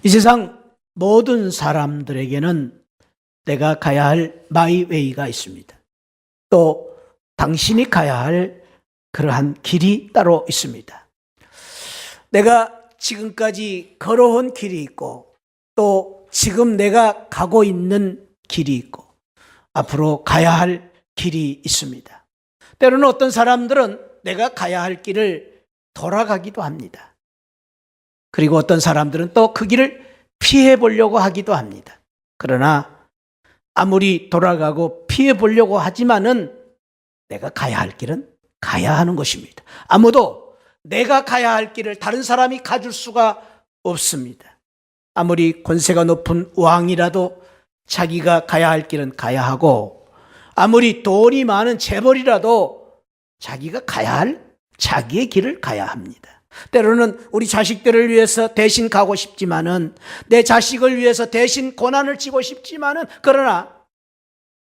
이 세상 모든 사람들에게는 내가 가야 할 마이웨이가 있습니다. 또 당신이 가야 할 그러한 길이 따로 있습니다. 내가 지금까지 걸어온 길이 있고 또 지금 내가 가고 있는 길이 있고 앞으로 가야 할 길이 있습니다. 때로는 어떤 사람들은 내가 가야 할 길을 돌아가기도 합니다. 그리고 어떤 사람들은 또 그 길을 피해 보려고 하기도 합니다. 그러나 아무리 돌아가고 피해 보려고 하지만은 내가 가야 할 길은 가야 하는 것입니다. 아무도 내가 가야 할 길을 다른 사람이 가줄 수가 없습니다. 아무리 권세가 높은 왕이라도 자기가 가야 할 길은 가야 하고, 아무리 돈이 많은 재벌이라도 자기가 가야 할 자기의 길을 가야 합니다. 때로는 우리 자식들을 위해서 대신 가고 싶지만은, 내 자식을 위해서 대신 고난을 지고 싶지만은, 그러나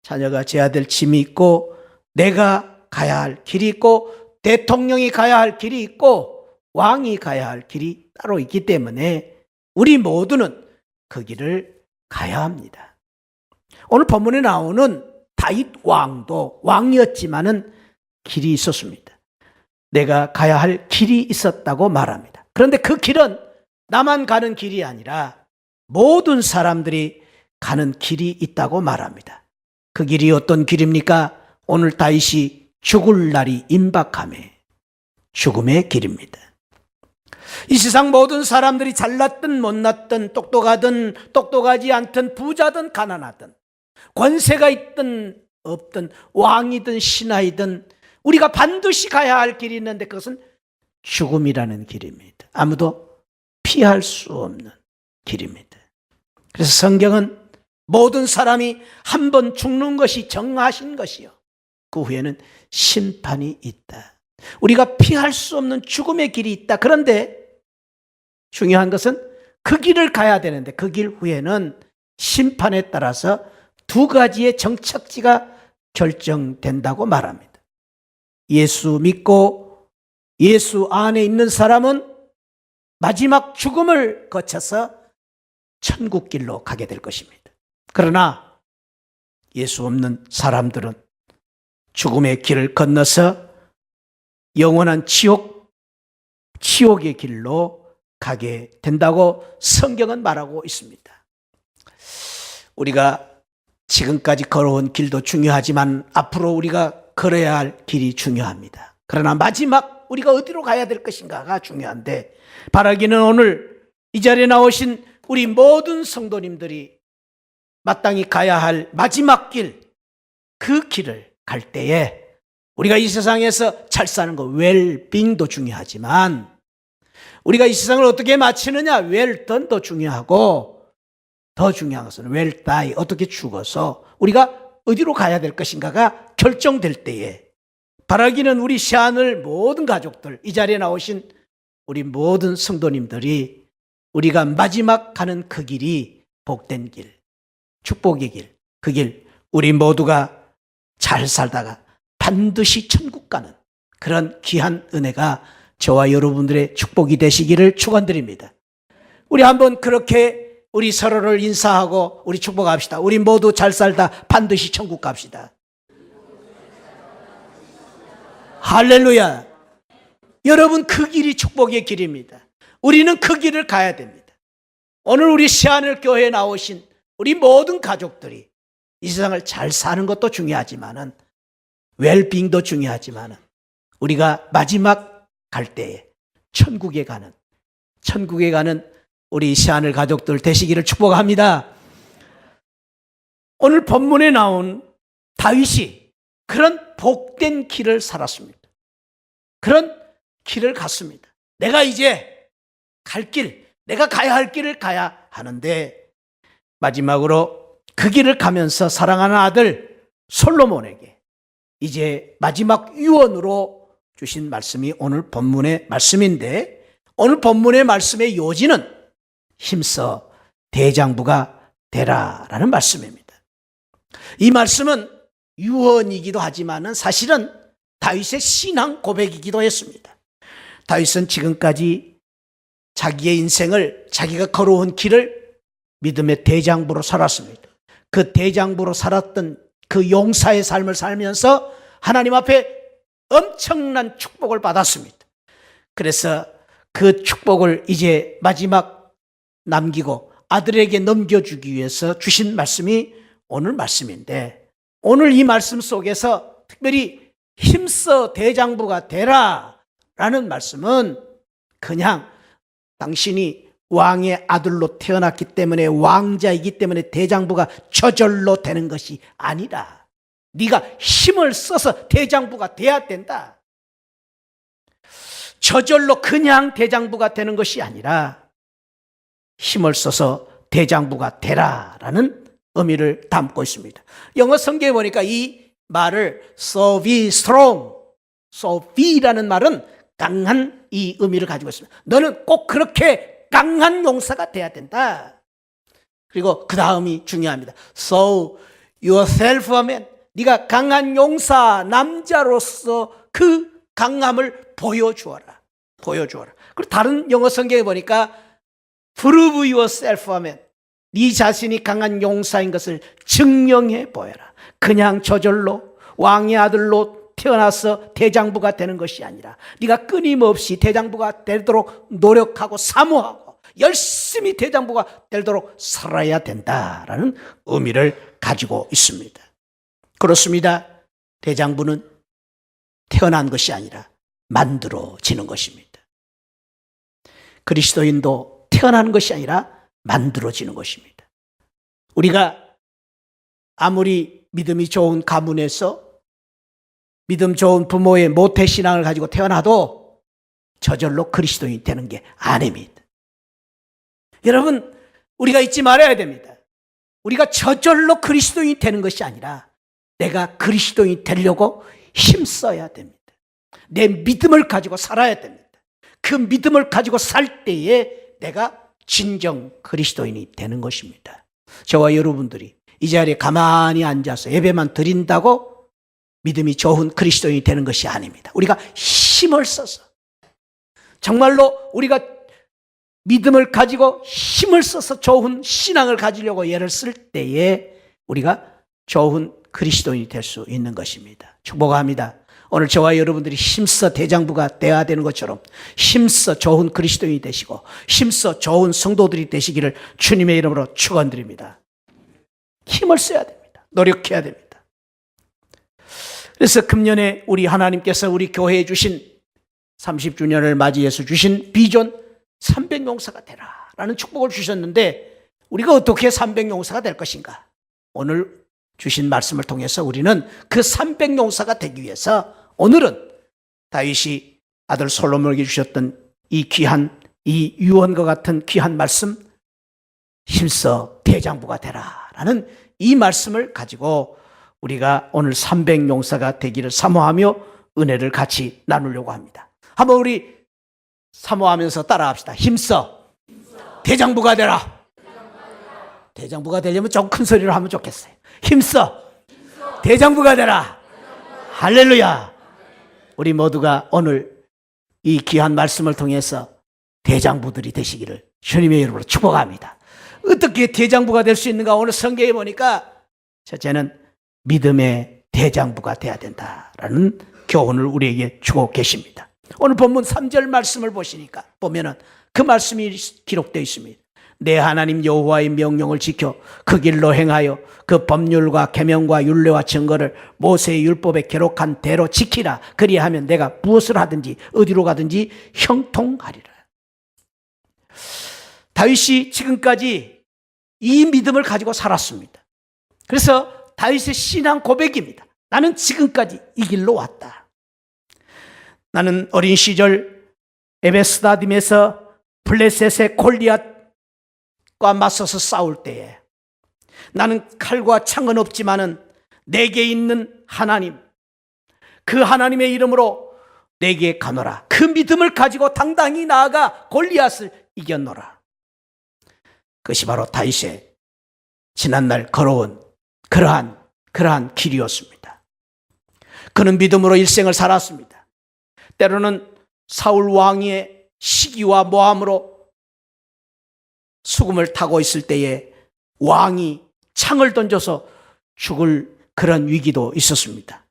자녀가 져야 될 짐이 있고 내가 가야 할 길이 있고 대통령이 가야 할 길이 있고 왕이 가야 할 길이 따로 있기 때문에 우리 모두는 그 길을 가야 합니다. 오늘 본문에 나오는 다윗 왕도 왕이었지만은 길이 있었습니다. 내가 가야 할 길이 있었다고 말합니다. 그런데 그 길은 나만 가는 길이 아니라 모든 사람들이 가는 길이 있다고 말합니다. 그 길이 어떤 길입니까? 오늘 다윗이 죽을 날이 임박함에 죽음의 길입니다. 이 세상 모든 사람들이 잘났든 못났든 똑똑하든 똑똑하지 않든 부자든 가난하든 권세가 있든 없든 왕이든 신하이든 우리가 반드시 가야 할 길이 있는데 그것은 죽음이라는 길입니다. 아무도 피할 수 없는 길입니다. 그래서 성경은 모든 사람이 한 번 죽는 것이 정하신 것이요, 그 후에는 심판이 있다. 우리가 피할 수 없는 죽음의 길이 있다. 그런데 중요한 것은 그 길을 가야 되는데 그 길 후에는 심판에 따라서 두 가지의 정착지가 결정된다고 말합니다. 예수 믿고 예수 안에 있는 사람은 마지막 죽음을 거쳐서 천국길로 가게 될 것입니다. 그러나 예수 없는 사람들은 죽음의 길을 건너서 영원한 지옥의 길로 가게 된다고 성경은 말하고 있습니다. 우리가 지금까지 걸어온 길도 중요하지만 앞으로 우리가 걸어야 할 길이 중요합니다. 그러나 마지막 우리가 어디로 가야 될 것인가가 중요한데, 바라기는 오늘 이 자리에 나오신 우리 모든 성도님들이 마땅히 가야 할 마지막 길, 그 길을 갈 때에 우리가 이 세상에서 잘 사는 거 웰빙도 중요하지만 우리가 이 세상을 어떻게 마치느냐 웰던도 중요하고, 더 중요한 것은 웰다이, 어떻게 죽어서 우리가 어디로 가야 될 것인가가 결정될 때에 바라기는 우리 시안을 모든 가족들, 이 자리에 나오신 우리 모든 성도님들이 우리가 마지막 가는 그 길이 복된 길, 축복의 길, 그 길 우리 모두가 잘 살다가 반드시 천국 가는 그런 귀한 은혜가 저와 여러분들의 축복이 되시기를 축원드립니다. 우리 한번 그렇게 우리 서로를 인사하고 우리 축복합시다. 우리 모두 잘 살다 반드시 천국 갑시다. 할렐루야. 여러분, 그 길이 축복의 길입니다. 우리는 그 길을 가야 됩니다. 오늘 우리 시안을 교회에 나오신 우리 모든 가족들이 이 세상을 잘 사는 것도 중요하지만은 웰빙도 중요하지만은 우리가 마지막 갈 때에 천국에 가는 우리 시안을 가족들 되시기를 축복합니다. 오늘 본문에 나온 다윗이 그런 복된 길을 살았습니다. 그런 길을 갔습니다. 내가 이제 갈 길, 내가 가야 할 길을 가야 하는데 마지막으로 그 길을 가면서 사랑하는 아들 솔로몬에게 이제 마지막 유언으로 주신 말씀이 오늘 본문의 말씀인데, 오늘 본문의 말씀의 요지는 힘써 대장부가 되라라는 말씀입니다. 이 말씀은 유언이기도 하지만은 사실은 다윗의 신앙 고백이기도 했습니다. 다윗은 지금까지 자기의 인생을, 자기가 걸어온 길을 믿음의 대장부로 살았습니다. 그 대장부로 살았던 그 용사의 삶을 살면서 하나님 앞에 엄청난 축복을 받았습니다. 그래서 그 축복을 이제 마지막 남기고 아들에게 넘겨주기 위해서 주신 말씀이 오늘 말씀인데, 오늘 이 말씀 속에서 특별히 힘써 대장부가 되라 라는 말씀은 그냥 당신이 왕의 아들로 태어났기 때문에, 왕자이기 때문에 대장부가 저절로 되는 것이 아니라 네가 힘을 써서 대장부가 돼야 된다. 저절로 그냥 대장부가 되는 것이 아니라 힘을 써서 대장부가 되라라는 의미를 담고 있습니다. 영어 성경에 보니까 이 말을 so be strong, so be라는 말은 강한 이 의미를 가지고 있습니다. 너는 꼭 그렇게 강한 용사가 돼야 된다. 그리고 그 다음이 중요합니다. So yourself a man, 네가 강한 용사, 남자로서 그 강함을 보여주어라. 그리고 다른 영어 성경에 보니까 prove yourself a man, 네 자신이 강한 용사인 것을 증명해 보여라. 그냥 저절로 왕의 아들로 태어나서 대장부가 되는 것이 아니라 네가 끊임없이 대장부가 되도록 노력하고 사모하고 열심히 대장부가 되도록 살아야 된다라는 의미를 가지고 있습니다. 그렇습니다. 대장부는 태어난 것이 아니라 만들어지는 것입니다. 그리스도인도 태어나는 것이 아니라 만들어지는 것입니다. 우리가 아무리 믿음이 좋은 가문에서 믿음 좋은 부모의 모태신앙을 가지고 태어나도 저절로 그리스도인이 되는 게 아닙니다. 여러분, 우리가 잊지 말아야 됩니다. 우리가 저절로 그리스도인이 되는 것이 아니라 내가 그리스도인이 되려고 힘써야 됩니다. 내 믿음을 가지고 살아야 됩니다. 그 믿음을 가지고 살 때에 내가 진정 그리스도인이 되는 것입니다. 저와 여러분들이 이 자리에 가만히 앉아서 예배만 드린다고 믿음이 좋은 그리스도인이 되는 것이 아닙니다. 우리가 힘을 써서, 정말로 우리가 믿음을 가지고 힘을 써서 좋은 신앙을 가지려고 애를 쓸 때에 우리가 좋은 그리스도인이 될 수 있는 것입니다. 축복합니다. 오늘 저와 여러분들이 힘써 대장부가 되어야 되는 것처럼 힘써 좋은 그리스도인이 되시고 힘써 좋은 성도들이 되시기를 주님의 이름으로 축원드립니다. 힘을 써야 됩니다. 노력해야 됩니다. 그래서 금년에 우리 하나님께서 우리 교회에 주신 30주년을 맞이해서 주신 비전 300용사가 되라 라는 축복을 주셨는데, 우리가 어떻게 300용사가 될 것인가? 오늘 주신 말씀을 통해서 우리는 그 300용사가 되기 위해서 오늘은 다윗이 아들 솔로몬에게 주셨던 이 귀한, 이 유언과 같은 귀한 말씀, 힘써 대장부가 되라 라는 이 말씀을 가지고 우리가 오늘 300용사가 되기를 사모하며 은혜를 같이 나누려고 합니다. 한번 우리 사모하면서 따라합시다. 힘써 대장부가 되라. 대장부가 되려면 좀 큰 소리로 하면 좋겠어요. 힘써 대장부가 되라. 할렐루야. 우리 모두가 오늘 이 귀한 말씀을 통해서 대장부들이 되시기를 주님의 이름으로 축복합니다. 어떻게 대장부가 될 수 있는가? 오늘 성경에 보니까 첫째는 믿음의 대장부가 돼야 된다라는 교훈을 우리에게 주고 계십니다. 오늘 본문 3절 말씀을 보면은 그 말씀이 기록되어 있습니다. 내 하나님 여호와의 명령을 지켜 그 길로 행하여 그 법률과 계명과 율례와 증거를 모세의 율법에 기록한 대로 지키라. 그리하면 내가 무엇을 하든지 어디로 가든지 형통하리라. 다윗이 지금까지 이 믿음을 가지고 살았습니다. 그래서 다윗의 신앙 고백입니다. 나는 지금까지 이 길로 왔다. 나는 어린 시절 에베스다딤에서 블레셋의 골리앗과 맞서서 싸울 때에 나는 칼과 창은 없지만은 내게 있는 하나님, 그 하나님의 이름으로 내게 가노라. 그 믿음을 가지고 당당히 나아가 골리앗을 이겼노라. 그것이 바로 다윗의 지난날 걸어온 그러한 길이었습니다. 그는 믿음으로 일생을 살았습니다. 때로는 사울 왕의 시기와 모함으로 수금을 타고 있을 때에 왕이 창을 던져서 죽을 그런 위기도 있었습니다.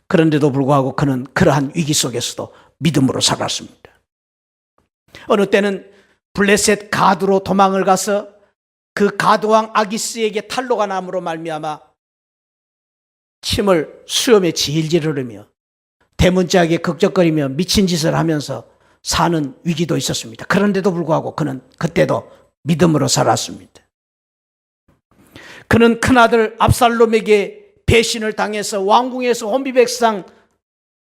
그런데도 불구하고 그는 그러한 위기 속에서도 믿음으로 살았습니다. 어느 때는 블레셋 가드로 도망을 가서 그 가드왕 아기스에게 탈로가 남으로 말미암아 침을 수염에 질질 흐르며 대문짝에 극적거리며 미친 짓을 하면서 사는 위기도 있었습니다. 그런데도 불구하고 그는 그때도 믿음으로 살았습니다. 그는 큰아들 압살롬에게 배신을 당해서 왕궁에서 혼비백상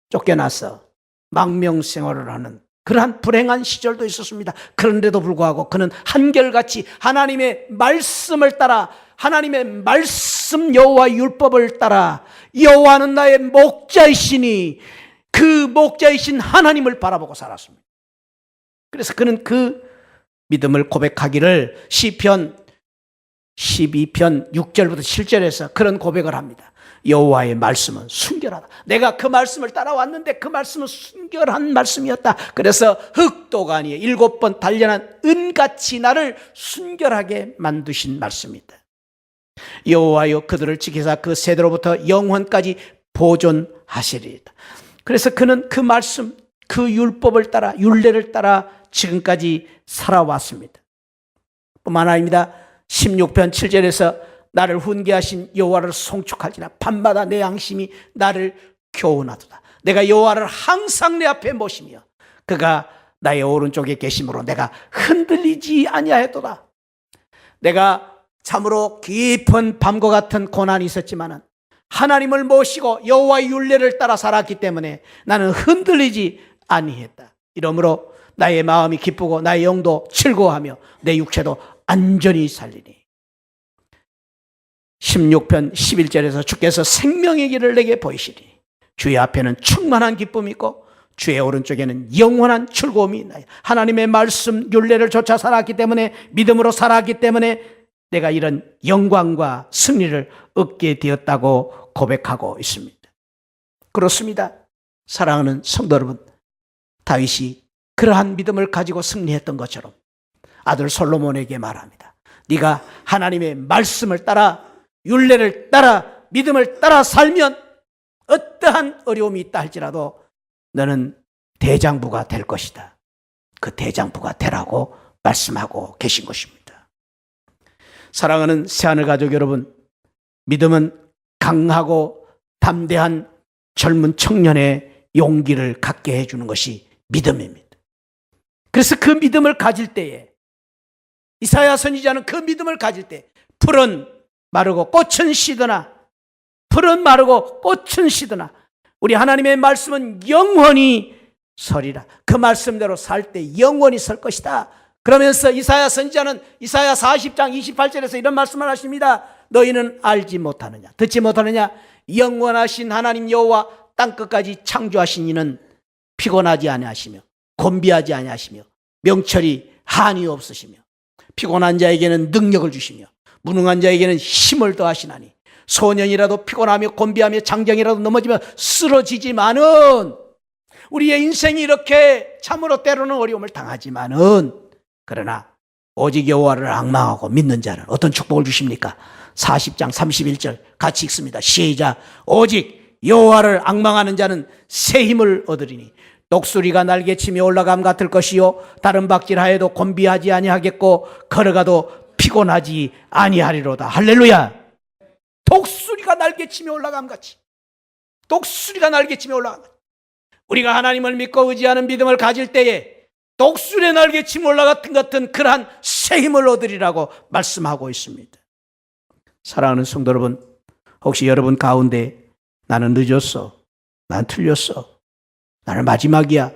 쫓겨나서 망명생활을 하는 그러한 불행한 시절도 있었습니다. 그런데도 불구하고 그는 한결같이 하나님의 말씀을 따라, 하나님의 말씀 여호와 율법을 따라, 여호와는 나의 목자이시니 그 목자이신 하나님을 바라보고 살았습니다. 그래서 그는 그 믿음을 고백하기를 시편 12편 6절부터 7절에서 그런 고백을 합니다. 여호와의 말씀은 순결하다. 내가 그 말씀을 따라왔는데 그 말씀은 순결한 말씀이었다. 그래서 흑도가니에 7번 단련한 은같이 나를 순결하게 만드신 말씀이다. 여호와여 그들을 지키사 그 세대로부터 영원까지 보존하시리이다. 그래서 그는 그 말씀, 그 율법을 따라, 율례를 따라 지금까지 살아왔습니다. 뿐만 아닙니다. 16편 7절에서 나를 훈계하신 여호와를 송축할지나 밤마다 내 양심이 나를 교훈하도다. 내가 여호와를 항상 내 앞에 모시며 그가 나의 오른쪽에 계심으로 내가 흔들리지 아니하였도다. 내가 참으로 깊은 밤과 같은 고난이 있었지만 하나님을 모시고 여호와의 율례를 따라 살았기 때문에 나는 흔들리지 아니했다. 이러므로 나의 마음이 기쁘고 나의 영도 즐거워하며 내 육체도 안전히 살리니. 16편 11절에서 주께서 생명의 길을 내게 보이시니 주의 앞에는 충만한 기쁨이 있고 주의 오른쪽에는 영원한 즐거움이 있나요. 하나님의 말씀 율례를 쫓아 살았기 때문에, 믿음으로 살았기 때문에 내가 이런 영광과 승리를 얻게 되었다고 고백하고 있습니다. 그렇습니다. 사랑하는 성도 여러분, 다윗이 그러한 믿음을 가지고 승리했던 것처럼 아들 솔로몬에게 말합니다. 네가 하나님의 말씀을 따라, 율례를 따라, 믿음을 따라 살면 어떠한 어려움이 있다 할지라도 너는 대장부가 될 것이다. 그 대장부가 되라고 말씀하고 계신 것입니다. 사랑하는 새하늘 가족 여러분, 믿음은 강하고 담대한 젊은 청년의 용기를 갖게 해주는 것이 믿음입니다. 그래서 그 믿음을 가질 때에, 이사야 선지자는 그 믿음을 가질 때 풀은 마르고 꽃은 시드나, 풀은 마르고 꽃은 시드나 우리 하나님의 말씀은 영원히 서리라. 그 말씀대로 살 때 영원히 설 것이다. 그러면서 이사야 선지자는 이사야 40장 28절에서 이런 말씀을 하십니다. 너희는 알지 못하느냐, 듣지 못하느냐, 영원하신 하나님 여호와 땅끝까지 창조하신 이는 피곤하지 아니하시며 곤비하지 아니하시며 명철이 한이 없으시며 피곤한 자에게는 능력을 주시며 무능한 자에게는 힘을 더하시나니 소년이라도 피곤하며 곤비하며 장정이라도 넘어지며 쓰러지지만은, 우리의 인생이 이렇게 참으로 때로는 어려움을 당하지만은, 그러나 오직 여호와를 앙망하고 믿는 자는 어떤 축복을 주십니까? 40장 31절 같이 읽습니다. 시작. 오직 여호와를 앙망하는 자는 새 힘을 얻으리니 독수리가 날개치며 올라감 같을 것이요 다른 박질하여도 곤비하지 아니하겠고 걸어가도 피곤하지 아니하리로다. 할렐루야. 독수리가 날개치며 올라감 같이, 독수리가 날개치며 올라감 같이, 우리가 하나님을 믿고 의지하는 믿음을 가질 때에 독수리의 날개치며 올라갔던 같은 그러한 새 힘을 얻으리라고 말씀하고 있습니다. 사랑하는 성도 여러분, 혹시 여러분 가운데 나는 늦었어, 난 틀렸어, 나는 마지막이야,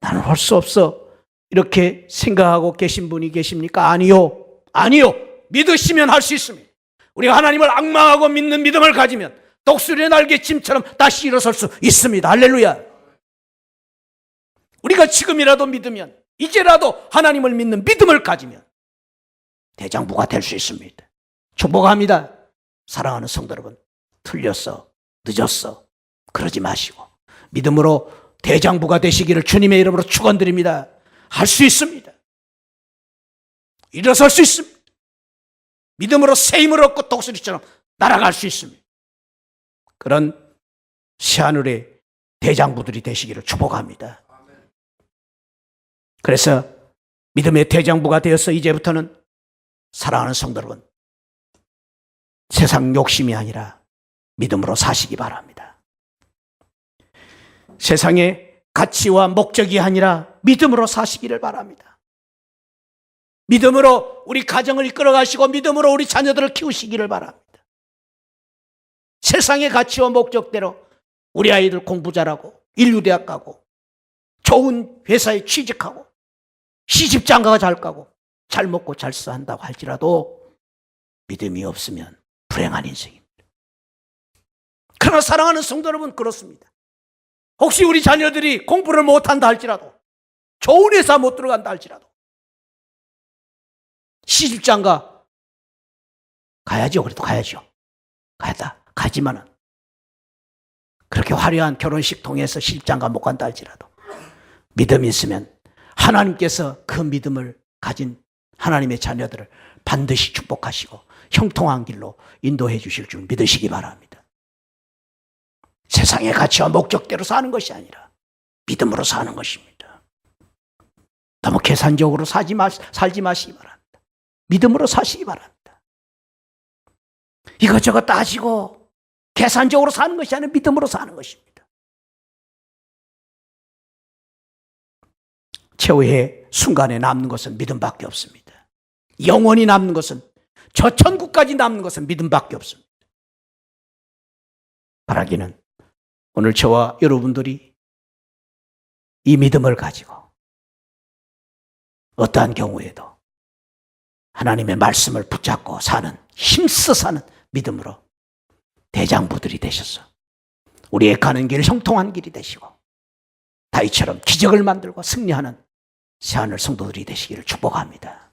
나는 할 수 없어, 이렇게 생각하고 계신 분이 계십니까? 아니요, 아니요. 믿으시면 할 수 있습니다. 우리가 하나님을 앙망하고 믿는 믿음을 가지면 독수리의 날개침처럼 다시 일어설 수 있습니다. 할렐루야. 우리가 지금이라도 믿으면, 이제라도 하나님을 믿는 믿음을 가지면 대장부가 될 수 있습니다. 축복합니다. 사랑하는 성도 여러분, 틀렸어, 늦었어, 그러지 마시고 믿음으로 대장부가 되시기를 주님의 이름으로 축원드립니다. 할 수 있습니다. 일어설 수 있습니다. 믿음으로 새 힘을 얻고 독수리처럼 날아갈 수 있습니다. 그런 새하늘의 대장부들이 되시기를 축복합니다. 그래서 믿음의 대장부가 되어서 이제부터는 사랑하는 성도 여러분, 세상 욕심이 아니라 믿음으로 사시기 바랍니다. 세상의 가치와 목적이 아니라 믿음으로 사시기를 바랍니다. 믿음으로 우리 가정을 이끌어가시고 믿음으로 우리 자녀들을 키우시기를 바랍니다. 세상의 가치와 목적대로 우리 아이들 공부 잘하고 인류대학 가고 좋은 회사에 취직하고 시집장가가 잘 가고 잘 먹고 잘 산다고 할지라도 믿음이 없으면 불행한 인생입니다. 그러나 사랑하는 성도 여러분, 그렇습니다. 혹시 우리 자녀들이 공부를 못한다 할지라도, 좋은 회사 못 들어간다 할지라도 시집장가 가야죠. 그래도 가야죠. 가지만은 그렇게 화려한 결혼식 통해서 시집장가 못 간다 할지라도 믿음이 있으면 하나님께서 그 믿음을 가진 하나님의 자녀들을 반드시 축복하시고 형통한 길로 인도해 주실 줄 믿으시기 바랍니다. 세상의 가치와 목적대로 사는 것이 아니라 믿음으로 사는 것입니다. 너무 계산적으로 살지 마시기 바랍니다. 믿음으로 사시기 바랍니다. 이것저것 따지고 계산적으로 사는 것이 아니라 믿음으로 사는 것입니다. 최후의 순간에 남는 것은 믿음밖에 없습니다. 영원히 남는 것은, 저 천국까지 남는 것은 믿음밖에 없습니다. 바라기는 오늘 저와 여러분들이 이 믿음을 가지고 어떠한 경우에도 하나님의 말씀을 붙잡고 사는, 힘써 사는 믿음으로 대장부들이 되셔서 우리의 가는 길 형통한 길이 되시고 다윗처럼 기적을 만들고 승리하는 새하늘 성도들이 되시기를 축복합니다.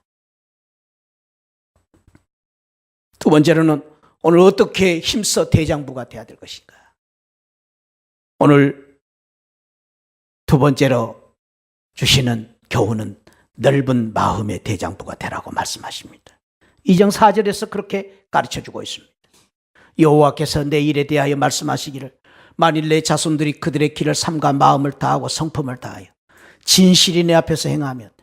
두 번째로는 오늘 어떻게 힘써 대장부가 되어야 될 것인가. 오늘 두 번째로 주시는 교훈은 넓은 마음의 대장부가 되라고 말씀하십니다. 2장 4절에서 그렇게 가르쳐주고 있습니다. 여호와께서 내 일에 대하여 말씀하시기를 만일 내 자손들이 그들의 길을 삼가 마음을 다하고 성품을 다하여 진실이 내 앞에서 행하면,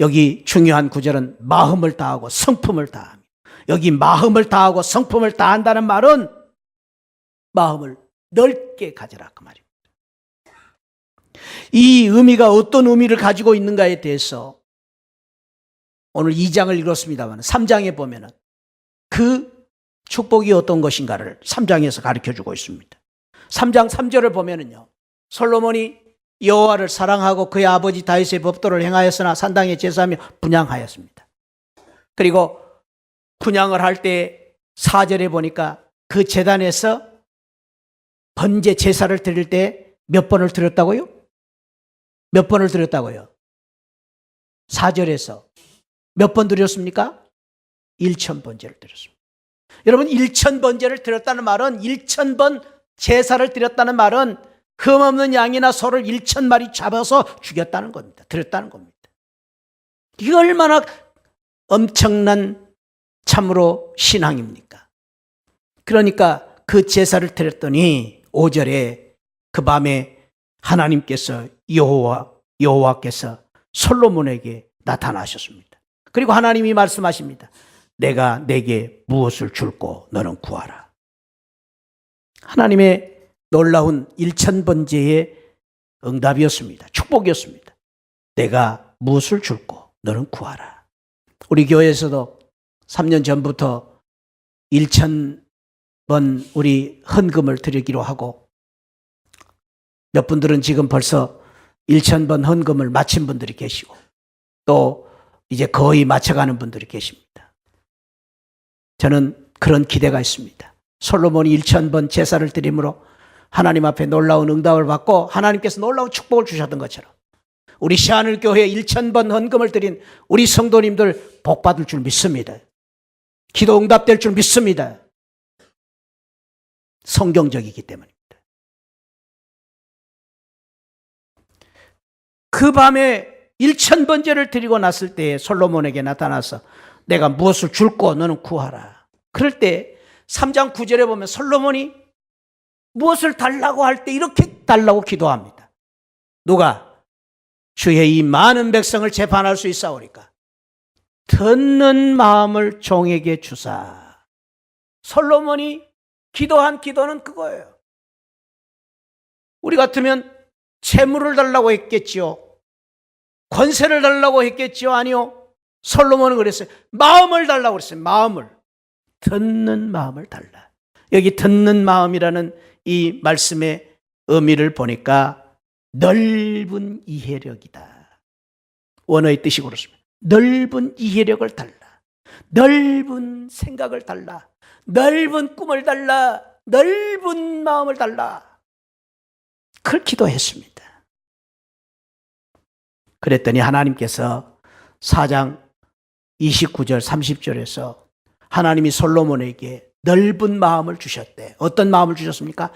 여기 중요한 구절은 마음을 다하고 성품을 다하며, 여기 마음을 다하고 성품을 다한다는 말은 마음을 넓게 가져라 그 말입니다. 이 의미가 어떤 의미를 가지고 있는가에 대해서 오늘 2장을 읽었습니다만 3장에 보면은 그 축복이 어떤 것인가를 3장에서 가르쳐주고 있습니다. 3장 3절을 보면은요, 솔로몬이 여호와를 사랑하고 그의 아버지 다윗의 법도를 행하였으나 산당에 제사하며 분향하였습니다. 그리고 분향을 할 때 4절에 보니까 그 제단에서 번제 제사를 드릴 때 몇 번을 드렸다고요? 몇 번을 드렸다고요? 4절에서 몇 번 드렸습니까? 1000번제를 드렸습니다. 여러분, 1000번제를 드렸다는 말은, 1000번 제사를 드렸다는 말은 흠없는 양이나 소를 1000마리 잡아서 죽였다는 겁니다. 드렸다는 겁니다. 이게 얼마나 엄청난 참으로 신앙입니까? 그러니까 그 제사를 드렸더니 5절에 그 밤에 하나님께서 여호와께서 솔로몬에게 나타나셨습니다. 그리고 하나님이 말씀하십니다. 내가 내게 무엇을 줄고 너는 구하라. 하나님의 놀라운 1000번제의 응답이었습니다. 축복이었습니다. 내가 무엇을 줄고 너는 구하라. 우리 교회에서도 3년 전부터 1000번 우리 헌금을 드리기로 하고, 몇 분들은 지금 벌써 1000번 헌금을 마친 분들이 계시고 또 이제 거의 마쳐가는 분들이 계십니다. 저는 그런 기대가 있습니다. 솔로몬이 1000번 제사를 드림으로 하나님 앞에 놀라운 응답을 받고 하나님께서 놀라운 축복을 주셨던 것처럼 우리 새하늘 교회에 1000번 헌금을 드린 우리 성도님들 복 받을 줄 믿습니다. 기도 응답될 줄 믿습니다. 성경적이기 때문입니다. 그 밤에 1000번제를 드리고 났을 때에 솔로몬에게 나타나서 내가 무엇을 줄고 너는 구하라. 그럴 때 3장 9절에 보면 솔로몬이 무엇을 달라고 할 때 이렇게 달라고 기도합니다. 누가? 주의 이 많은 백성을 재판할 수 있사오리까 듣는 마음을 종에게 주사. 솔로몬이 기도한 기도는 그거예요. 우리 같으면 재물을 달라고 했겠지요. 권세를 달라고 했겠지요. 아니요. 솔로몬은 그랬어요. 마음을 달라고 그랬어요. 마음을. 듣는 마음을 달라. 여기 듣는 마음이라는 이 말씀의 의미를 보니까 넓은 이해력이다. 원어의 뜻이 그렇습니다. 넓은 이해력을 달라. 넓은 생각을 달라. 넓은 꿈을 달라. 넓은 마음을 달라. 그걸 기도했습니다. 그랬더니 하나님께서 4장 29절 30절에서 하나님이 솔로몬에게 넓은 마음을 주셨대. 어떤 마음을 주셨습니까?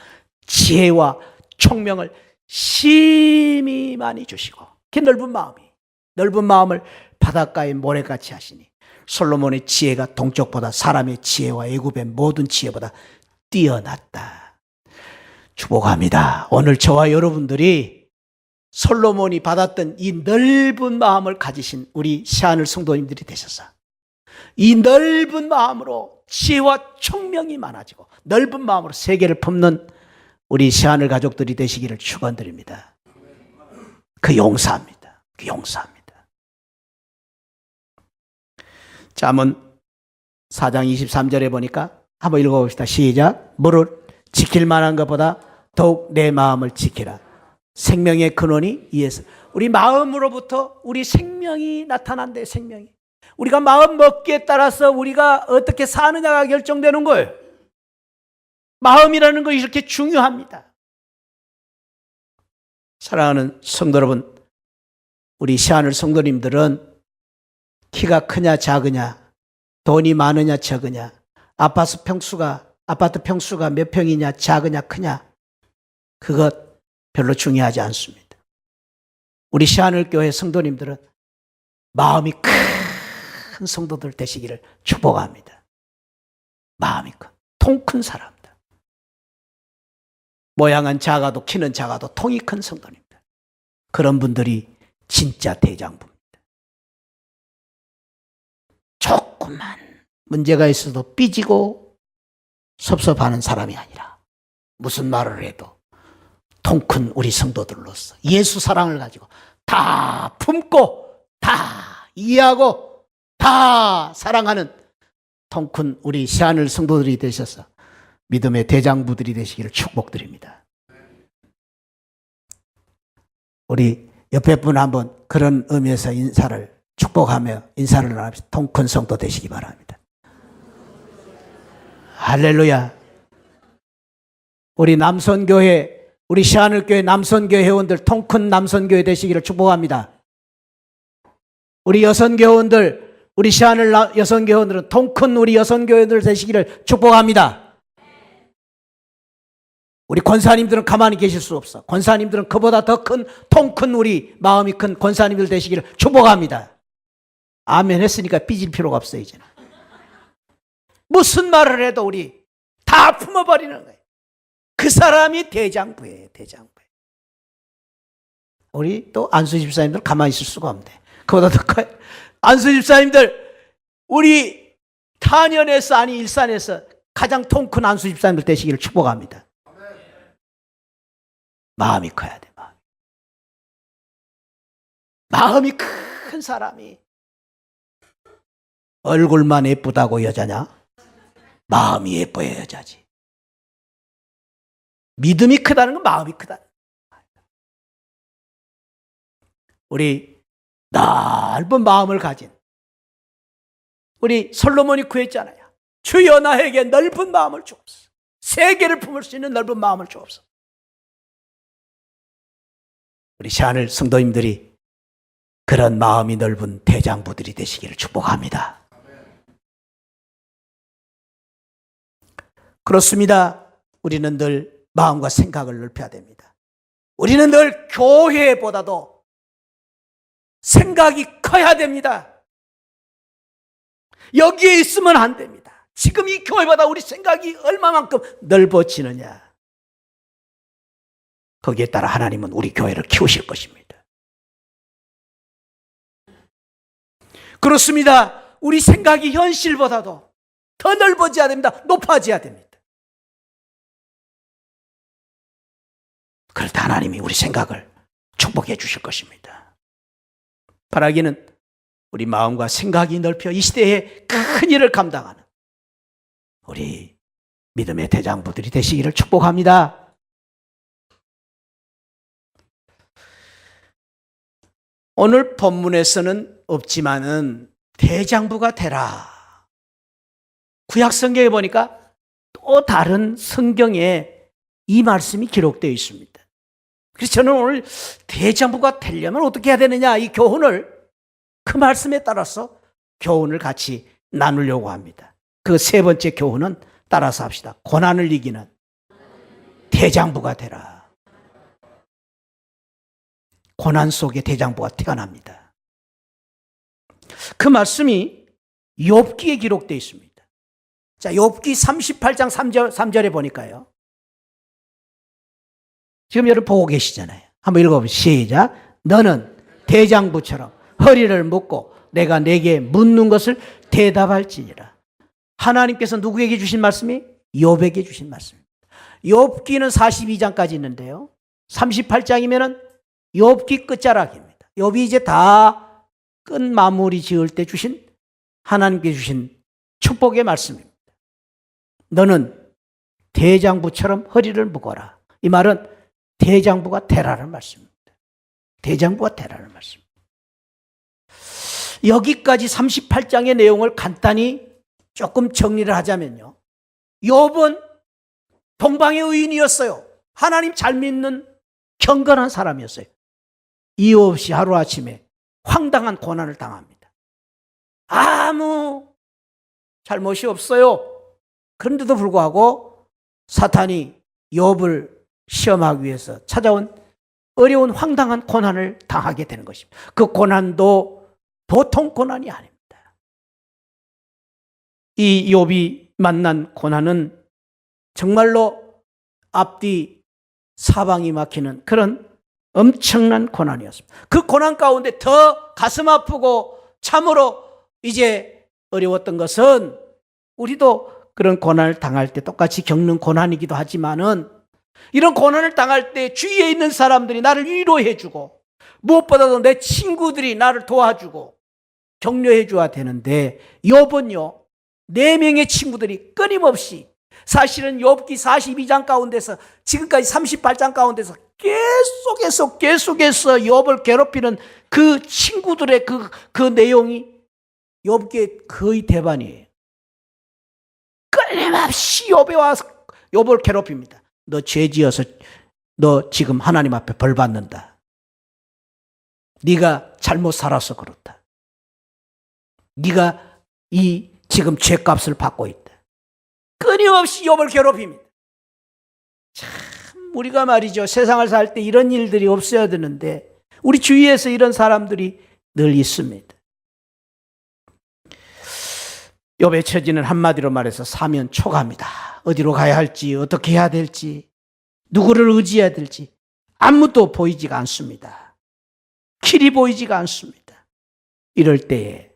지혜와 총명을 심히 많이 주시고, 그 넓은 마음을 바닷가의 모래같이 하시니 솔로몬의 지혜가 동쪽보다 사람의 지혜와 애굽의 모든 지혜보다 뛰어났다. 축복합니다. 오늘 저와 여러분들이 솔로몬이 받았던 이 넓은 마음을 가지신 우리 시하늘 성도님들이 되셔서 이 넓은 마음으로 지혜와 총명이 많아지고 넓은 마음으로 세계를 품는 우리 시하늘 가족들이 되시기를 축원드립니다. 그 용사합니다. 그 용사합니다. 잠언 4장 23절에 보니까 한번 읽어봅시다. 시작. 무릇 지킬 만한 것보다 더욱 내 마음을 지키라. 생명의 근원이 이에서. 우리 마음으로부터 우리 생명이 나타난대. 생명이. 우리가 마음 먹기에 따라서 우리가 어떻게 사느냐가 결정되는 거예요. 마음이라는 것이 이렇게 중요합니다. 사랑하는 성도 여러분, 우리 시하늘 성도님들은 키가 크냐 작으냐, 돈이 많으냐 적으냐, 아파트 평수가 몇 평이냐 작으냐 크냐, 그것 별로 중요하지 않습니다. 우리 시하늘 교회 성도님들은 마음이 큰 성도들 되시기를 축복합니다. 마음이 큰, 통 큰 사람들. 모양은 작아도 키는 작아도 통이 큰 성도님들. 그런 분들이 진짜 대장부입니다. 조금만 문제가 있어도 삐지고 섭섭하는 사람이 아니라 무슨 말을 해도 통 큰 우리 성도들로서 예수 사랑을 가지고 다 품고 다 이해하고 다 사랑하는 통 큰 우리 시하늘 성도들이 되셔서 믿음의 대장부들이 되시기를 축복드립니다. 우리 옆에 분 한번 그런 의미에서 축복하며 인사를 나누면서 통 큰 성도 되시기 바랍니다. 할렐루야. 우리 남선교회, 우리 시하늘교회 남선교회 회원들 통 큰 남선교회 되시기를 축복합니다. 우리 여선교회원들, 우리 시하늘 여선교회원들은 통 큰 우리 여선교회들 되시기를 축복합니다. 우리 권사님들은 가만히 계실 수 없어. 권사님들은 그보다 더 큰, 통 큰 우리 마음이 큰 권사님들 되시기를 축복합니다. 아멘 했으니까 삐질 필요가 없어요, 이제는. 무슨 말을 해도 우리 다 품어버리는 거예요. 그 사람이 대장부예요, 대장부. 우리 또 안수 집사님들 가만히 있을 수가 없네. 그보다 더 커요. 안수 집사님들, 우리 탄현에서 아니 일산에서 가장 통 큰 안수 집사님들 되시기를 축복합니다. 마음이 커야 돼, 마음이. 마음이 큰 사람이 얼굴만 예쁘다고 여자냐? 마음이 예뻐야 여자지. 믿음이 크다는 건 마음이 크다. 우리 넓은 마음을 가진 우리 솔로몬이 구했잖아요. 주여 나에게 넓은 마음을 주옵소서. 세계를 품을 수 있는 넓은 마음을 주옵소서. 우리 시하늘 성도님들이 그런 마음이 넓은 대장부들이 되시기를 축복합니다. 그렇습니다. 우리는 늘 마음과 생각을 넓혀야 됩니다. 우리는 늘 교회보다도 생각이 커야 됩니다. 여기에 있으면 안 됩니다. 지금 이 교회보다 우리 생각이 얼마만큼 넓어지느냐, 거기에 따라 하나님은 우리 교회를 키우실 것입니다. 그렇습니다. 우리 생각이 현실보다도 더 넓어져야 됩니다. 높아져야 됩니다. 그럴 때 하나님이 우리 생각을 축복해 주실 것입니다. 바라기는 우리 마음과 생각이 넓혀 이 시대에 큰 일을 감당하는 우리 믿음의 대장부들이 되시기를 축복합니다. 오늘 본문에서는 없지만은 대장부가 되라. 구약 성경에 보니까 또 다른 성경에 이 말씀이 기록되어 있습니다. 그래서 저는 오늘 대장부가 되려면 어떻게 해야 되느냐, 이 교훈을, 그 말씀에 따라서 교훈을 같이 나누려고 합니다. 그 세 번째 교훈은 따라서 합시다. 고난을 이기는 대장부가 되라. 고난 속에 대장부가 태어납니다. 그 말씀이 욥기에 기록되어 있습니다. 자, 욥기 38장 3절에 보니까요. 지금 여러분 보고 계시잖아요. 한번 읽어보세요. 시작. 너는 대장부처럼 허리를 묶고 내가 내게 묻는 것을 대답할지니라. 하나님께서 누구에게 주신 말씀이? 욥에게 주신 말씀입니다. 욥기는 42장까지 있는데요. 38장이면은 욥기 끝자락입니다. 욥이 이제 다 끝 마무리 지을 때 주신, 하나님께 주신 축복의 말씀입니다. 너는 대장부처럼 허리를 묶어라. 이 말은 대장부가 되라는 말씀입니다. 대장부가 되라는 말씀입니다. 여기까지 38장의 내용을 간단히 조금 정리를 하자면요. 욥은 동방의 의인이었어요. 하나님 잘 믿는 경건한 사람이었어요. 이유 없이 하루아침에 황당한 고난을 당합니다. 아무 잘못이 없어요. 그런데도 불구하고 사탄이 욥을 시험하기 위해서 찾아온 어려운 황당한 고난을 당하게 되는 것입니다. 그 고난도 보통 고난이 아닙니다. 이 욥이 만난 고난은 정말로 앞뒤 사방이 막히는 그런 엄청난 고난이었습니다. 그 고난 가운데 더 가슴 아프고 참으로 이제 어려웠던 것은, 우리도 그런 고난을 당할 때 똑같이 겪는 고난이기도 하지만은, 이런 고난을 당할 때 주위에 있는 사람들이 나를 위로해주고 무엇보다도 내 친구들이 나를 도와주고 격려해줘야 되는데, 욥은요 4명의 친구들이 끊임없이, 사실은 욥기 42장 가운데서 지금까지 38장 가운데서 계속해서 욥을 괴롭히는 그 친구들의 그 내용이 욥기의 거의 대반이에요. 끊임없이 욥에 와서 욥을 괴롭힙니다. 너 죄지어서 너 지금 하나님 앞에 벌 받는다. 네가 잘못 살아서 그렇다. 네가 이 지금 죄값을 받고 있다. 끊임없이 욥을 괴롭힙니다. 참 우리가 말이죠, 세상을 살 때 이런 일들이 없어야 되는데 우리 주위에서 이런 사람들이 늘 있습니다. 욥의 처지는 한마디로 말해서 사면초가입니다. 어디로 가야 할지, 어떻게 해야 될지, 누구를 의지해야 될지 아무도 보이지가 않습니다. 길이 보이지가 않습니다. 이럴 때에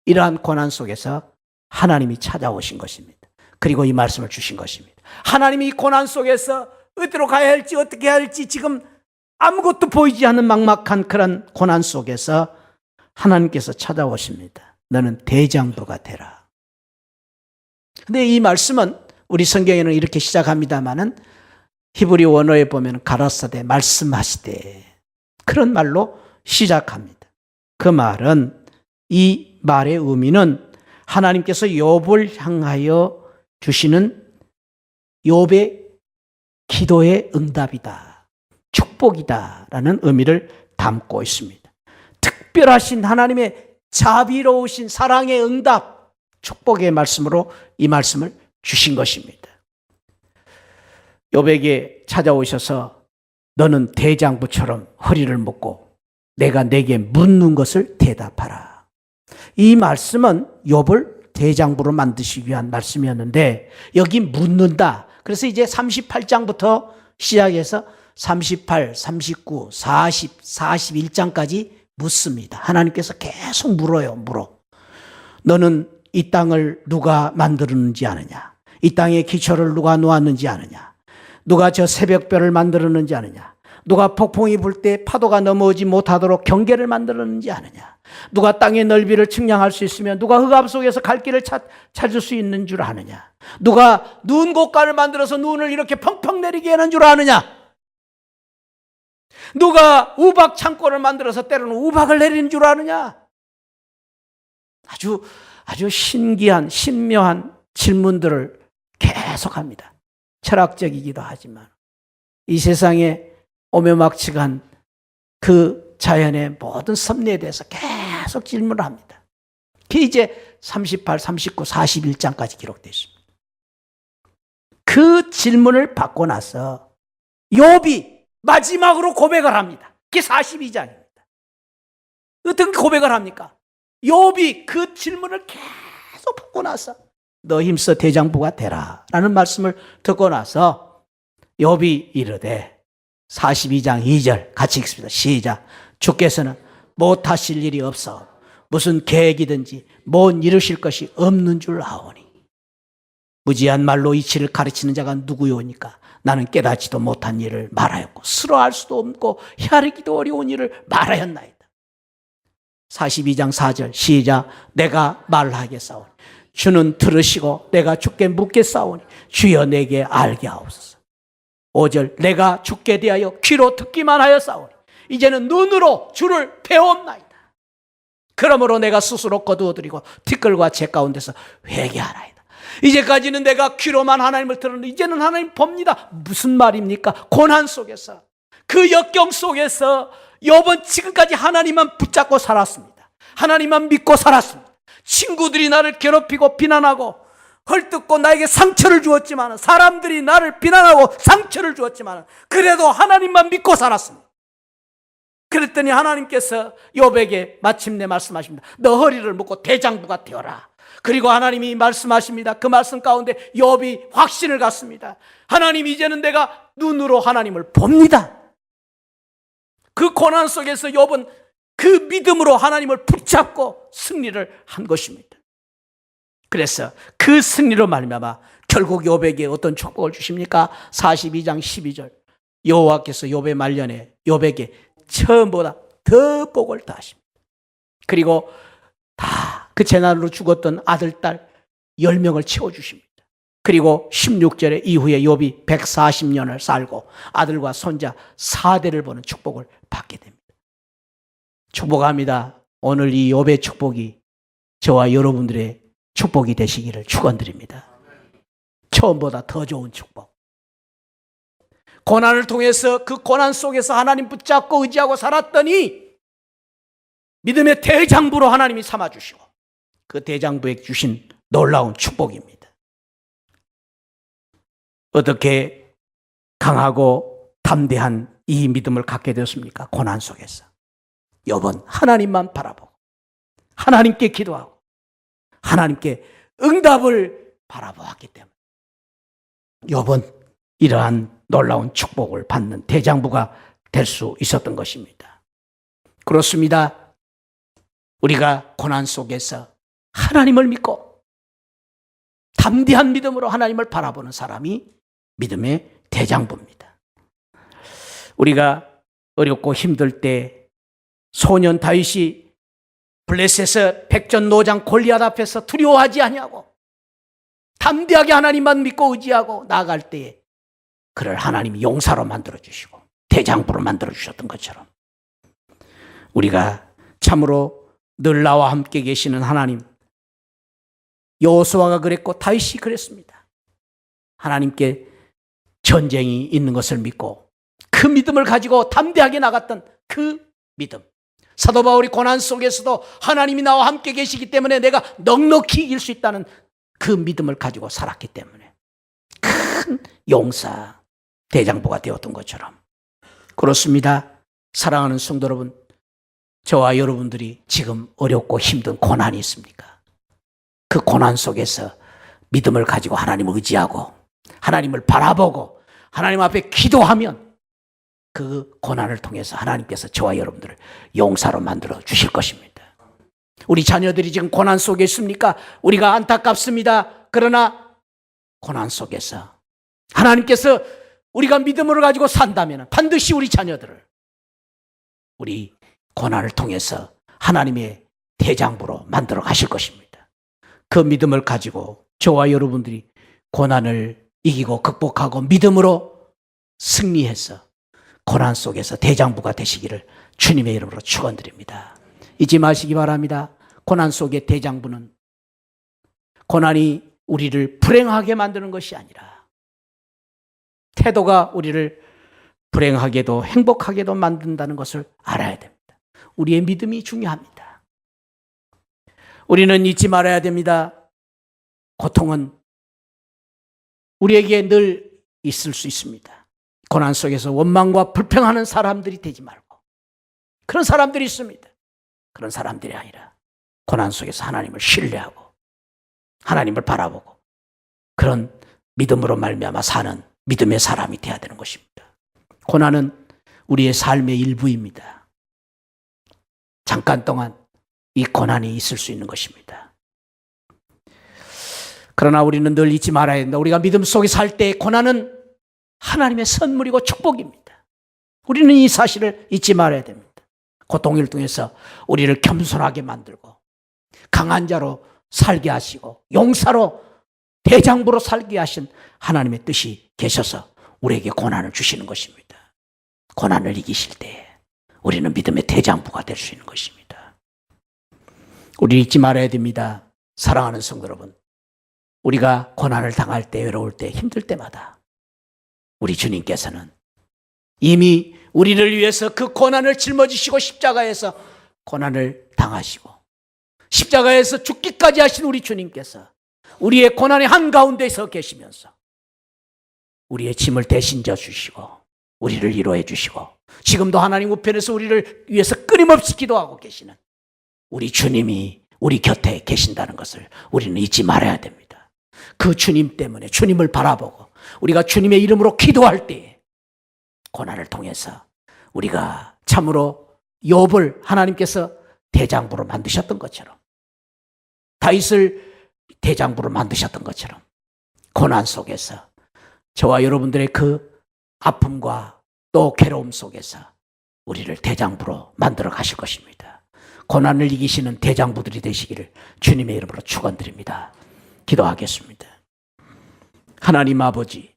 이러한 고난 속에서 하나님이 찾아오신 것입니다. 그리고 이 말씀을 주신 것입니다. 하나님이 이 고난 속에서 어디로 가야 할지, 어떻게 해야 할지 지금 아무것도 보이지 않는 막막한 그런 고난 속에서 하나님께서 찾아오십니다. 너는 대장부가 되라. 근데 이 말씀은 우리 성경에는 이렇게 시작합니다마는 히브리 원어에 보면 가라사대, 말씀하시되, 그런 말로 시작합니다. 그 말은, 이 말의 의미는 하나님께서 욥을 향하여 주시는 욥의 기도의 응답이다, 축복이다라는 의미를 담고 있습니다. 특별하신 하나님의 자비로우신 사랑의 응답, 축복의 말씀으로 이 말씀을 주신 것입니다. 욥에게 찾아오셔서 너는 대장부처럼 허리를 묶고 내가 내게 묻는 것을 대답하라. 이 말씀은 욥을 대장부로 만드시기 위한 말씀이었는데 여기 묻는다. 그래서 이제 38장부터 시작해서 38, 39, 40, 41장까지 묻습니다. 하나님께서 계속 물어. 너는 이 땅을 누가 만들었는지 아느냐? 이 땅의 기초를 누가 놓았는지 아느냐? 누가 저 새벽별을 만들었는지 아느냐? 누가 폭풍이 불 때 파도가 넘어오지 못하도록 경계를 만들었는지 아느냐? 누가 땅의 넓이를 측량할 수 있으며 누가 흑암 속에서 갈 길을 찾을 수 있는 줄 아느냐? 누가 눈 고가를 만들어서 눈을 이렇게 펑펑 내리게 하는 줄 아느냐? 누가 우박 창고를 만들어서 때로는 우박을 내리는 줄 아느냐? 아주 신기한 신묘한 질문들을 계속합니다. 철학적이기도 하지만 이 세상에 오묘막측한 그 자연의 모든 섭리에 대해서 계속 질문을 합니다. 그게 이제 38, 39, 41장까지 기록되어 있습니다. 그 질문을 받고 나서 욥이 마지막으로 고백을 합니다. 그게 42장입니다. 어떤 고백을 합니까? 욥이 그 질문을 계속 받고 나서 너 힘써 대장부가 되라 라는 말씀을 듣고 나서 욥이 이르되 42장 2절 같이 읽습니다. 시작. 주께서는 못하실 일이 없어 무슨 계획이든지 못 이루실 것이 없는 줄 아오니 무지한 말로 이치를 가르치는 자가 누구요니까 나는 깨닫지도 못한 일을 말하였고 스러할 수도 없고 헤아리기도 어려운 일을 말하였나이다. 42장 4절 시작. 내가 말하겠사오니 주는 들으시고 내가 주께 묻겠사오니 주여 내게 알게 하옵소서. 5절 내가 주께 대하여 귀로 듣기만 하였사오니 이제는 눈으로 주를 배웠나이다. 그러므로 내가 스스로 거두어드리고 티끌과 재 가운데서 회개하나이다. 이제까지는 내가 귀로만 하나님을 들었는데 이제는 하나님 봅니다. 무슨 말입니까? 고난 속에서 그 역경 속에서 욥은 지금까지 하나님만 붙잡고 살았습니다. 하나님만 믿고 살았습니다. 친구들이 나를 괴롭히고 비난하고 헐뜯고 나에게 상처를 주었지만 사람들이 나를 비난하고 상처를 주었지만 그래도 하나님만 믿고 살았습니다. 그랬더니 하나님께서 욥에게 마침내 말씀하십니다. 너 허리를 묶고 대장부가 되어라. 그리고 하나님이 말씀하십니다. 그 말씀 가운데 욥이 확신을 갖습니다. 하나님 이제는 내가 눈으로 하나님을 봅니다. 그 고난 속에서 욥은 그 믿음으로 하나님을 붙잡고 승리를 한 것입니다. 그래서 그 승리로 말미암아 결국 욥에게 어떤 축복을 주십니까? 42장 12절 여호와께서 욥의 말년에 욥에게 처음보다 더 복을 다하십니다. 그리고 다 그 재난으로 죽었던 아들, 딸 10명을 채워주십니다. 그리고 16절에 이후에 욥이 140년을 살고 아들과 손자 4대를 보는 축복을 받게 됩니다. 축복합니다. 오늘 이 욥의 축복이 저와 여러분들의 축복이 되시기를 축원드립니다. 처음보다 더 좋은 축복. 고난을 통해서 그 고난 속에서 하나님 붙잡고 의지하고 살았더니 믿음의 대장부로 하나님이 삼아주시고 그 대장부에 주신 놀라운 축복입니다. 어떻게 강하고 담대한 이 믿음을 갖게 되었습니까? 고난 속에서 욥은 하나님만 바라보고 하나님께 기도하고 하나님께 응답을 바라보았기 때문에 욥은 이러한 놀라운 축복을 받는 대장부가 될 수 있었던 것입니다. 그렇습니다. 우리가 고난 속에서 하나님을 믿고 담대한 믿음으로 하나님을 바라보는 사람이 믿음의 대장부입니다. 우리가 어렵고 힘들 때 소년 다윗이 블레셋에서 백전노장 골리앗 앞에서 두려워하지 아니하고 담대하게 하나님만 믿고 의지하고 나아갈 때에 그를 하나님이 용사로 만들어주시고 대장부로 만들어주셨던 것처럼 우리가 참으로 늘 나와 함께 계시는 하나님, 여호수아가 그랬고 다윗이 그랬습니다. 하나님께 전쟁이 있는 것을 믿고 그 믿음을 가지고 담대하게 나갔던 그 믿음. 사도 바울이 고난 속에서도 하나님이 나와 함께 계시기 때문에 내가 넉넉히 이길 수 있다는 그 믿음을 가지고 살았기 때문에 큰 용사, 대장부가 되었던 것처럼 그렇습니다. 사랑하는 성도 여러분, 저와 여러분들이 지금 어렵고 힘든 고난이 있습니까? 그 고난 속에서 믿음을 가지고 하나님을 의지하고 하나님을 바라보고 하나님 앞에 기도하면 그 고난을 통해서 하나님께서 저와 여러분들을 용사로 만들어 주실 것입니다. 우리 자녀들이 지금 고난 속에 있습니까? 우리가 안타깝습니다. 그러나 고난 속에서 하나님께서 우리가 믿음을 가지고 산다면 반드시 우리 자녀들을 우리 고난을 통해서 하나님의 대장부로 만들어 가실 것입니다. 그 믿음을 가지고 저와 여러분들이 고난을 이기고 극복하고 믿음으로 승리해서 고난 속에서 대장부가 되시기를 주님의 이름으로 축원드립니다. 잊지 마시기 바랍니다. 고난 속의 대장부는 고난이 우리를 불행하게 만드는 것이 아니라 태도가 우리를 불행하게도 행복하게도 만든다는 것을 알아야 됩니다. 우리의 믿음이 중요합니다. 우리는 잊지 말아야 됩니다. 고통은 우리에게 늘 있을 수 있습니다. 고난 속에서 원망과 불평하는 사람들이 되지 말고 그런 사람들이 있습니다. 그런 사람들이 아니라 고난 속에서 하나님을 신뢰하고 하나님을 바라보고 그런 믿음으로 말미암아 사는 믿음의 사람이 되어야 되는 것입니다. 고난은 우리의 삶의 일부입니다. 잠깐 동안 이 고난이 있을 수 있는 것입니다. 그러나 우리는 늘 잊지 말아야 된다. 우리가 믿음 속에 살 때 고난은 하나님의 선물이고 축복입니다. 우리는 이 사실을 잊지 말아야 됩니다. 고통을 통해서 우리를 겸손하게 만들고 강한 자로 살게 하시고 용사로 대장부로 살게 하신 하나님의 뜻이 계셔서 우리에게 고난을 주시는 것입니다. 고난을 이기실 때 우리는 믿음의 대장부가 될 수 있는 것입니다. 우리 잊지 말아야 됩니다. 사랑하는 성도 여러분, 우리가 고난을 당할 때, 외로울 때, 힘들 때마다 우리 주님께서는 이미 우리를 위해서 그 고난을 짊어지시고 십자가에서 고난을 당하시고 십자가에서 죽기까지 하신 우리 주님께서 우리의 고난의 한가운데 서 계시면서 우리의 짐을 대신 져 주시고 우리를 위로해 주시고 지금도 하나님 우편에서 우리를 위해서 끊임없이 기도하고 계시는 우리 주님이 우리 곁에 계신다는 것을 우리는 잊지 말아야 됩니다. 그 주님 때문에 주님을 바라보고 우리가 주님의 이름으로 기도할 때에 고난을 통해서 우리가 참으로 욥을 하나님께서 대장부로 만드셨던 것처럼 다윗을 대장부로 만드셨던 것처럼 고난 속에서 저와 여러분들의 그 아픔과 또 괴로움 속에서 우리를 대장부로 만들어 가실 것입니다. 고난을 이기시는 대장부들이 되시기를 주님의 이름으로 축원드립니다. 기도하겠습니다. 하나님 아버지,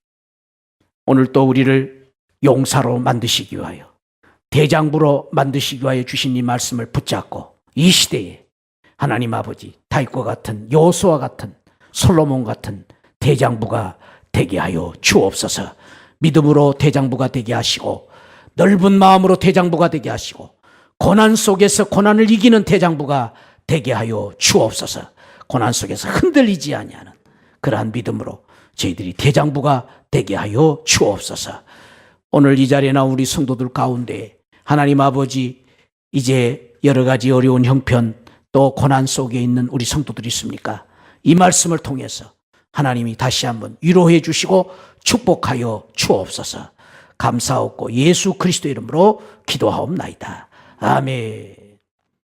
오늘 또 우리를 용사로 만드시기 위하여 대장부로 만드시기 위하여 주신 이 말씀을 붙잡고 이 시대에 하나님 아버지 다윗과 같은 여호수아 같은 솔로몬 같은 대장부가 되게 하여 주옵소서. 믿음으로 대장부가 되게 하시고 넓은 마음으로 대장부가 되게 하시고 고난 속에서 고난을 이기는 대장부가 되게 하여 주옵소서. 고난 속에서 흔들리지 아니하는 그러한 믿음으로 저희들이 대장부가 되게 하여 주옵소서. 오늘 이 자리에 나온 우리 성도들 가운데 하나님 아버지 이제 여러 가지 어려운 형편 또 고난 속에 있는 우리 성도들이 있습니까? 이 말씀을 통해서 하나님이 다시 한번 위로해 주시고 축복하여 주옵소서. 감사하고 예수 그리스도 이름으로 기도하옵나이다. 아멘.